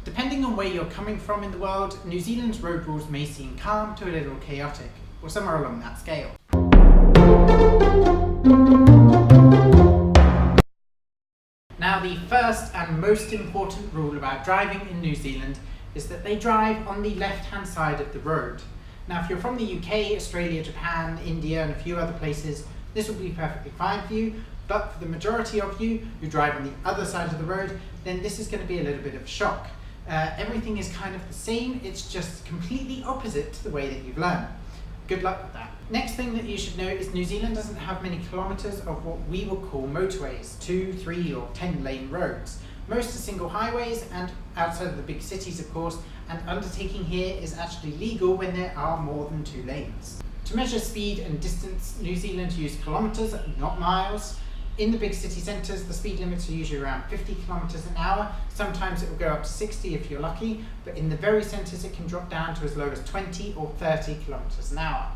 Depending on where you're coming from in the world, New Zealand's road rules may seem calm to a little chaotic, or somewhere along that scale. Now, the first and most important rule about driving in New Zealand is that they drive on the left-hand side of the road. Now, if you're from the UK, Australia, Japan, India, and a few other places, this will be perfectly fine for you, but for the majority of you who drive on the other side of the road, then this is going to be a little bit of a shock. Everything is kind of the same, it's just completely opposite to the way that you've learned. Good luck with that. Next thing that you should know is New Zealand doesn't have many kilometres of what we will call motorways, 2, 3 or 10 lane roads. Most are single highways and outside of the big cities of course, and undertaking here is actually legal when there are more than 2 lanes. To measure speed and distance, New Zealand use kilometres, not miles. In the big city centres, the speed limits are usually around 50 kilometres an hour. Sometimes it will go up to 60 if you're lucky, but in the very centres it can drop down to as low as 20 or 30 kilometres an hour.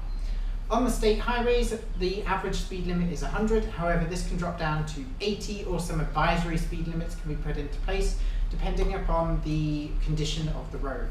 On the state highways, the average speed limit is 100, however this can drop down to 80 or some advisory speed limits can be put into place depending upon the condition of the road.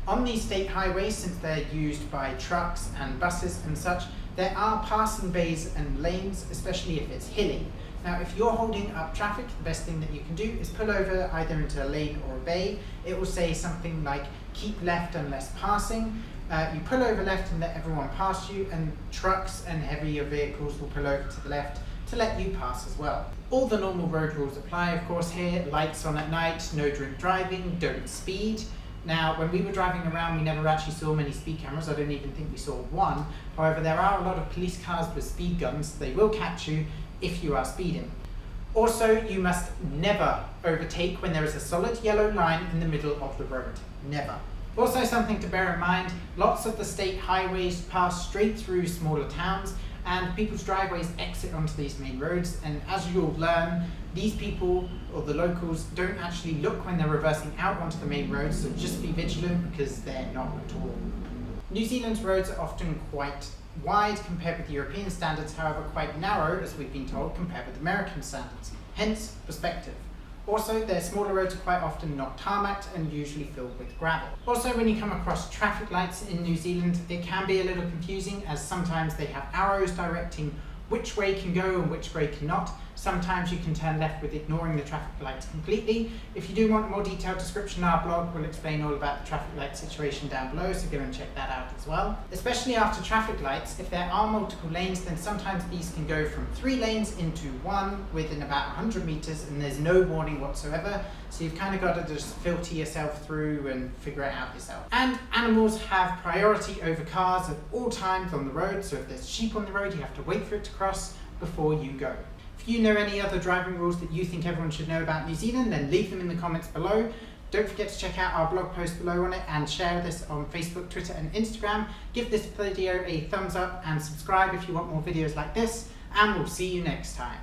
On these state highways, since they're used by trucks and buses and such, there are passing bays and lanes, especially if it's hilly. Now, if you're holding up traffic, the best thing that you can do is pull over either into a lane or a bay. It will say something like, keep left unless passing. You pull over left and let everyone pass you, and trucks and heavier vehicles will pull over to the left to let you pass as well. All the normal road rules apply, of course, here. Lights on at night, no drink driving, don't speed. Now, when we were driving around, we never actually saw many speed cameras. I don't even think we saw one. However, there are a lot of police cars with speed guns. They will catch you if you are speeding. Also, you must never overtake when there is a solid yellow line in the middle of the road. Never. Also, something to bear in mind, lots of the state highways pass straight through smaller towns, and people's driveways exit onto these main roads, and as you'll learn, these people, or the locals, don't actually look when they're reversing out onto the main roads, so just be vigilant because they're not at all. New Zealand's roads are often quite wide compared with European standards, however quite narrow, as we've been told, compared with American standards, hence perspective. Also, their smaller roads are quite often not tarmacked and usually filled with gravel. Also, when you come across traffic lights in New Zealand, it can be a little confusing as sometimes they have arrows directing which way can go and which way cannot. Sometimes you can turn left with ignoring the traffic lights completely. If you do want a more detailed description, our blog will explain all about the traffic light situation down below, so go and check that out as well. Especially after traffic lights, if there are multiple lanes, then sometimes these can go from 3 lanes into 1 within about 100 meters, and there's no warning whatsoever. So you've kind of got to just filter yourself through and figure it out yourself. And animals have priority over cars at all times on the road, so if there's sheep on the road, you have to wait for it to cross before you go. If you know any other driving rules that you think everyone should know about New Zealand, then leave them in the comments below. Don't forget to check out our blog post below on it and share this on Facebook, Twitter and Instagram. Give this video a thumbs up and subscribe if you want more videos like this, and we'll see you next time.